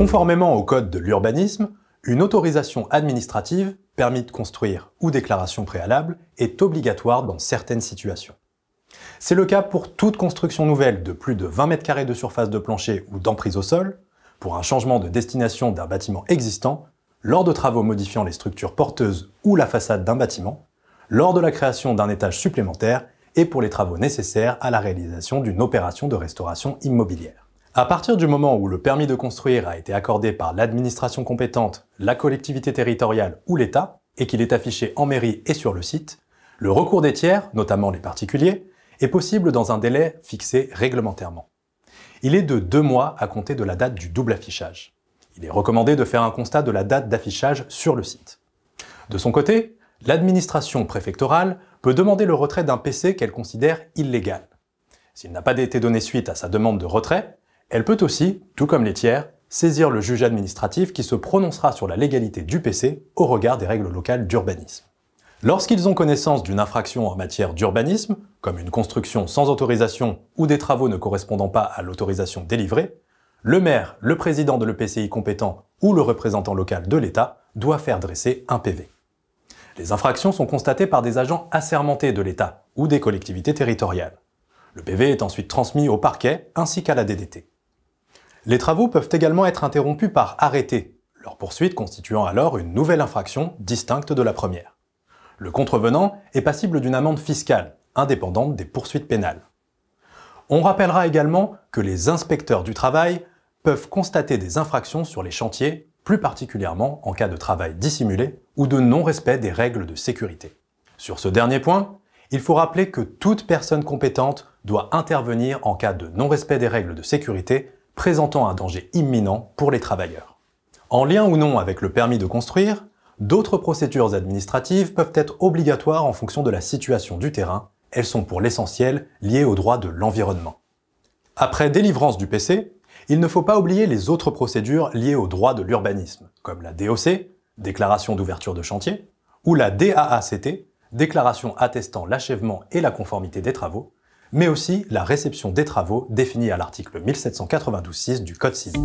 Conformément au code de l'urbanisme, une autorisation administrative, permis de construire ou déclaration préalable, est obligatoire dans certaines situations. C'est le cas pour toute construction nouvelle de plus de 20 m² de surface de plancher ou d'emprise au sol, pour un changement de destination d'un bâtiment existant, lors de travaux modifiant les structures porteuses ou la façade d'un bâtiment, lors de la création d'un étage supplémentaire et pour les travaux nécessaires à la réalisation d'une opération de restauration immobilière. À partir du moment où le permis de construire a été accordé par l'administration compétente, la collectivité territoriale ou l'État, et qu'il est affiché en mairie et sur le site, le recours des tiers, notamment les particuliers, est possible dans un délai fixé réglementairement. Il est de 2 mois à compter de la date du double affichage. Il est recommandé de faire un constat de la date d'affichage sur le site. De son côté, l'administration préfectorale peut demander le retrait d'un PC qu'elle considère illégal. S'il n'a pas été donné suite à sa demande de retrait, elle peut aussi, tout comme les tiers, saisir le juge administratif qui se prononcera sur la légalité du PC au regard des règles locales d'urbanisme. Lorsqu'ils ont connaissance d'une infraction en matière d'urbanisme, comme une construction sans autorisation ou des travaux ne correspondant pas à l'autorisation délivrée, le maire, le président de l'EPCI compétent ou le représentant local de l'État doit faire dresser un PV. Les infractions sont constatées par des agents assermentés de l'État ou des collectivités territoriales. Le PV est ensuite transmis au parquet ainsi qu'à la DDT. Les travaux peuvent également être interrompus par arrêté, leur poursuite constituant alors une nouvelle infraction distincte de la première. Le contrevenant est passible d'une amende fiscale, indépendante des poursuites pénales. On rappellera également que les inspecteurs du travail peuvent constater des infractions sur les chantiers, plus particulièrement en cas de travail dissimulé ou de non-respect des règles de sécurité. Sur ce dernier point, il faut rappeler que toute personne compétente doit intervenir en cas de non-respect des règles de sécurité présentant un danger imminent pour les travailleurs. En lien ou non avec le permis de construire, d'autres procédures administratives peuvent être obligatoires en fonction de la situation du terrain. Elles sont pour l'essentiel liées au droit de l'environnement. Après délivrance du PC, il ne faut pas oublier les autres procédures liées au droit de l'urbanisme, comme la DOC, déclaration d'ouverture de chantier, ou la DAACT, déclaration attestant l'achèvement et la conformité des travaux, mais aussi la réception des travaux définie à l'article 1792-6 du Code civil.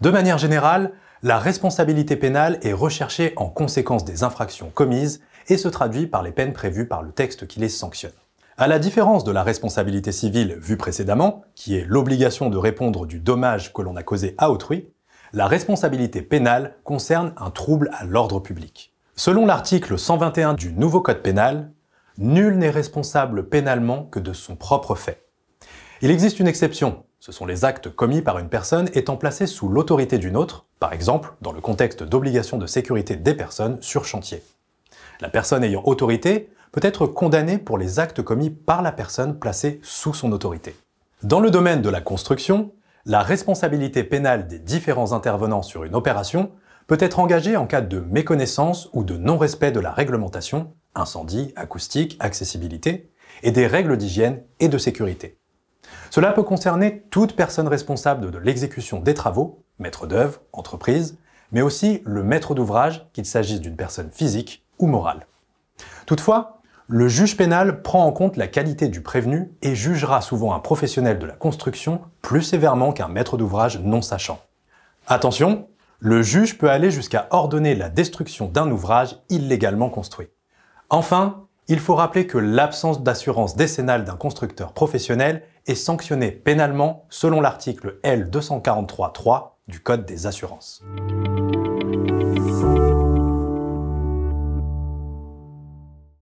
De manière générale, la responsabilité pénale est recherchée en conséquence des infractions commises et se traduit par les peines prévues par le texte qui les sanctionne. À la différence de la responsabilité civile vue précédemment, qui est l'obligation de répondre du dommage que l'on a causé à autrui, la responsabilité pénale concerne un trouble à l'ordre public. Selon l'article 121 du nouveau code pénal, nul n'est responsable pénalement que de son propre fait. Il existe une exception, ce sont les actes commis par une personne étant placée sous l'autorité d'une autre, par exemple dans le contexte d'obligation de sécurité des personnes sur chantier. La personne ayant autorité peut être condamnée pour les actes commis par la personne placée sous son autorité. Dans le domaine de la construction, la responsabilité pénale des différents intervenants sur une opération peut être engagée en cas de méconnaissance ou de non-respect de la réglementation, incendie, acoustique, accessibilité, et des règles d'hygiène et de sécurité. Cela peut concerner toute personne responsable de l'exécution des travaux, maître d'œuvre, entreprise, mais aussi le maître d'ouvrage, qu'il s'agisse d'une personne physique ou morale. Toutefois, le juge pénal prend en compte la qualité du prévenu et jugera souvent un professionnel de la construction plus sévèrement qu'un maître d'ouvrage non sachant. Attention, le juge peut aller jusqu'à ordonner la destruction d'un ouvrage illégalement construit. Enfin, il faut rappeler que l'absence d'assurance décennale d'un constructeur professionnel est sanctionnée pénalement selon l'article L. 243-3 du Code des assurances.